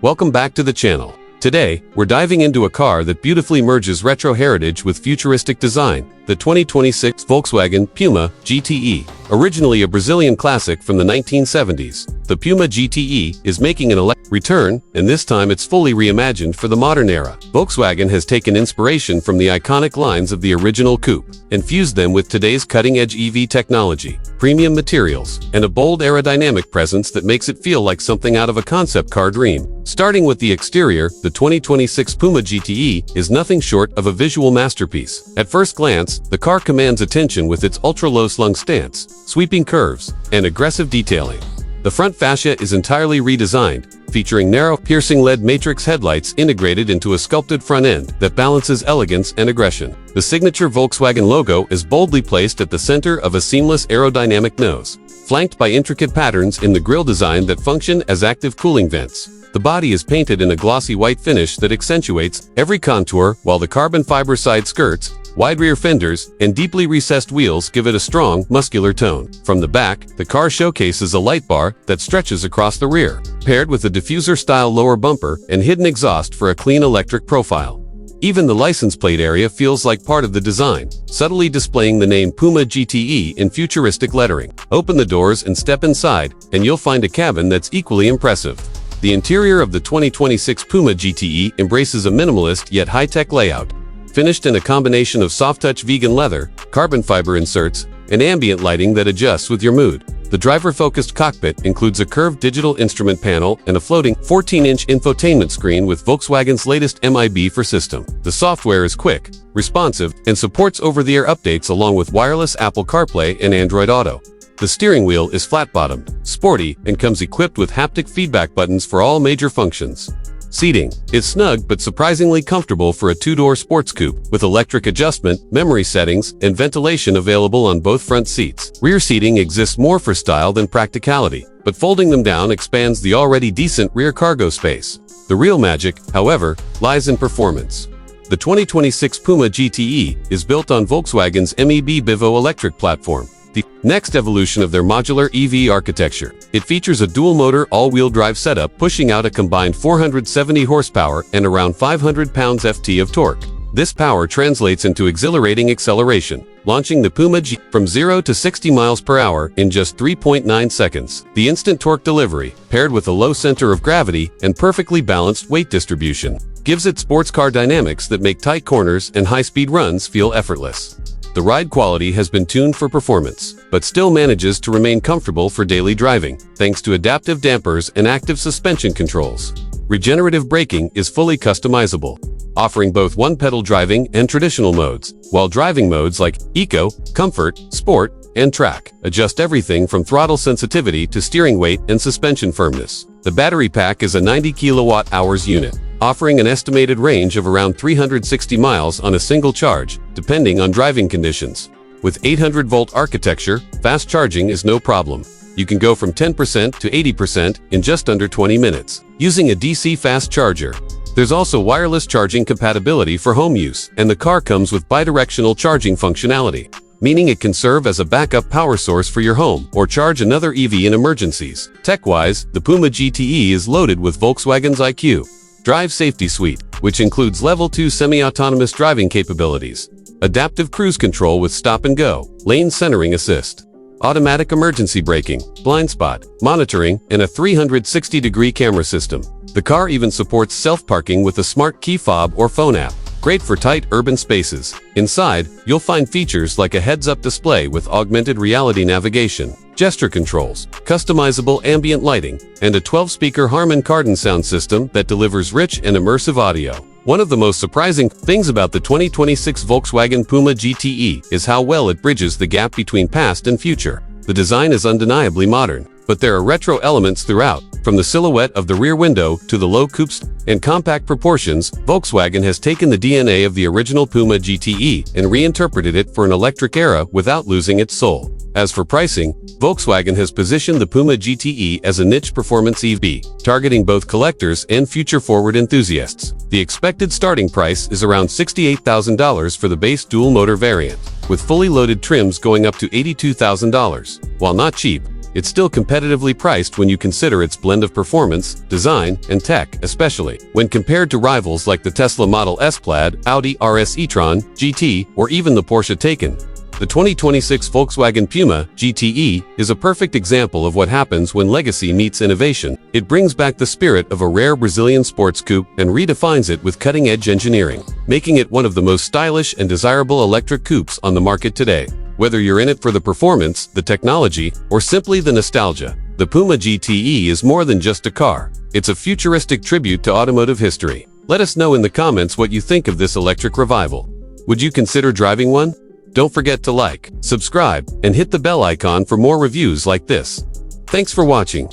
Welcome back to the channel. Today, we're diving into a car that beautifully merges retro heritage with futuristic design, the 2026 Volkswagen Puma GTE. Originally a Brazilian classic from the 1970s, the Puma GTE is making an return, and this time it's fully reimagined for the modern era. Volkswagen has taken inspiration from the iconic lines of the original Coupe and fused them with today's cutting-edge EV technology, premium materials, and a bold aerodynamic presence that makes it feel like something out of a concept car dream. Starting with the exterior, the 2026 Puma GTE is nothing short of a visual masterpiece. At first glance, the car commands attention with its ultra-low slung stance, sweeping curves, and aggressive detailing. The front fascia is entirely redesigned, featuring narrow, piercing LED matrix headlights integrated into a sculpted front end that balances elegance and aggression. The signature Volkswagen logo is boldly placed at the center of a seamless aerodynamic nose, flanked by intricate patterns in the grille design that function as active cooling vents. The body is painted in a glossy white finish that accentuates every contour, while the carbon fiber side skirts, wide rear fenders, and deeply recessed wheels give it a strong, muscular tone. From the back, the car showcases a light bar that stretches across the rear, paired with a diffuser-style lower bumper and hidden exhaust for a clean electric profile. Even the license plate area feels like part of the design, subtly displaying the name Puma GTE in futuristic lettering. Open the doors and step inside, and you'll find a cabin that's equally impressive. The interior of the 2026 Puma GTE embraces a minimalist yet high-tech layout, finished in a combination of soft-touch vegan leather, carbon fiber inserts, and ambient lighting that adjusts with your mood. The driver-focused cockpit includes a curved digital instrument panel and a floating 14-inch infotainment screen with Volkswagen's latest MIB4 system. The software is quick, responsive, and supports over-the-air updates along with wireless Apple CarPlay and Android Auto. The steering wheel is flat-bottomed, sporty, and comes equipped with haptic feedback buttons for all major functions. Seating is snug but surprisingly comfortable for a two-door sports coupe, with electric adjustment, memory settings, and ventilation available on both front seats. Rear seating exists more for style than practicality, but folding them down expands the already decent rear cargo space. The real magic, however, lies in performance. The 2026 Puma GTE is built on Volkswagen's MEB electric platform, the next evolution of their modular EV architecture. It features a dual-motor all-wheel drive setup pushing out a combined 470 horsepower and around 500 pounds-ft of torque. This power translates into exhilarating acceleration, launching the Puma G from 0 to 60 miles per hour in just 3.9 seconds. The instant torque delivery, paired with a low center of gravity and perfectly balanced weight distribution, gives it sports car dynamics that make tight corners and high-speed runs feel effortless. The ride quality has been tuned for performance, but still manages to remain comfortable for daily driving, thanks to adaptive dampers and active suspension controls. Regenerative braking is fully customizable, offering both one-pedal driving and traditional modes, while driving modes like Eco, Comfort, Sport, and Track adjust everything from throttle sensitivity to steering weight and suspension firmness. The battery pack is a 90 kilowatt-hours unit, offering an estimated range of around 360 miles on a single charge, depending on driving conditions. With 800-volt architecture, fast charging is no problem. You can go from 10% to 80% in just under 20 minutes, using a DC fast charger. There's also wireless charging compatibility for home use, and the car comes with bidirectional charging functionality, meaning it can serve as a backup power source for your home or charge another EV in emergencies. Tech-wise, the Puma GTE is loaded with Volkswagen's IQ Drive Safety Suite, which includes Level 2 semi-autonomous driving capabilities, adaptive cruise control with stop and go, lane centering assist, automatic emergency braking, blind spot monitoring, and a 360-degree camera system. The car even supports self-parking with a smart key fob or phone app, great for tight urban spaces. Inside, you'll find features like a heads-up display with augmented reality navigation, gesture controls, customizable ambient lighting, and a 12-speaker Harman Kardon sound system that delivers rich and immersive audio. One of the most surprising things about the 2026 Volkswagen Puma GTE is how well it bridges the gap between past and future. The design is undeniably modern, but there are retro elements throughout. From the silhouette of the rear window to the low coupe and compact proportions, Volkswagen has taken the DNA of the original Puma GTE and reinterpreted it for an electric era without losing its soul. As for pricing, Volkswagen has positioned the Puma GTE as a niche performance EV, targeting both collectors and future-forward enthusiasts. The expected starting price is around $68,000 for the base dual-motor variant, with fully loaded trims going up to $82,000. While not cheap, it's still competitively priced when you consider its blend of performance, design, and tech, especially when compared to rivals like the Tesla Model S Plaid, Audi RS e-tron, GT, or even the Porsche Taycan. The 2026 Volkswagen Puma GTE is a perfect example of what happens when legacy meets innovation. It brings back the spirit of a rare Brazilian sports coupe and redefines it with cutting-edge engineering, making it one of the most stylish and desirable electric coupes on the market today. Whether you're in it for the performance, the technology, or simply the nostalgia, the Puma GTE is more than just a car. It's a futuristic tribute to automotive history. Let us know in the comments what you think of this electric revival. Would you consider driving one? Don't forget to like, subscribe, and hit the bell icon for more reviews like this. Thanks for watching.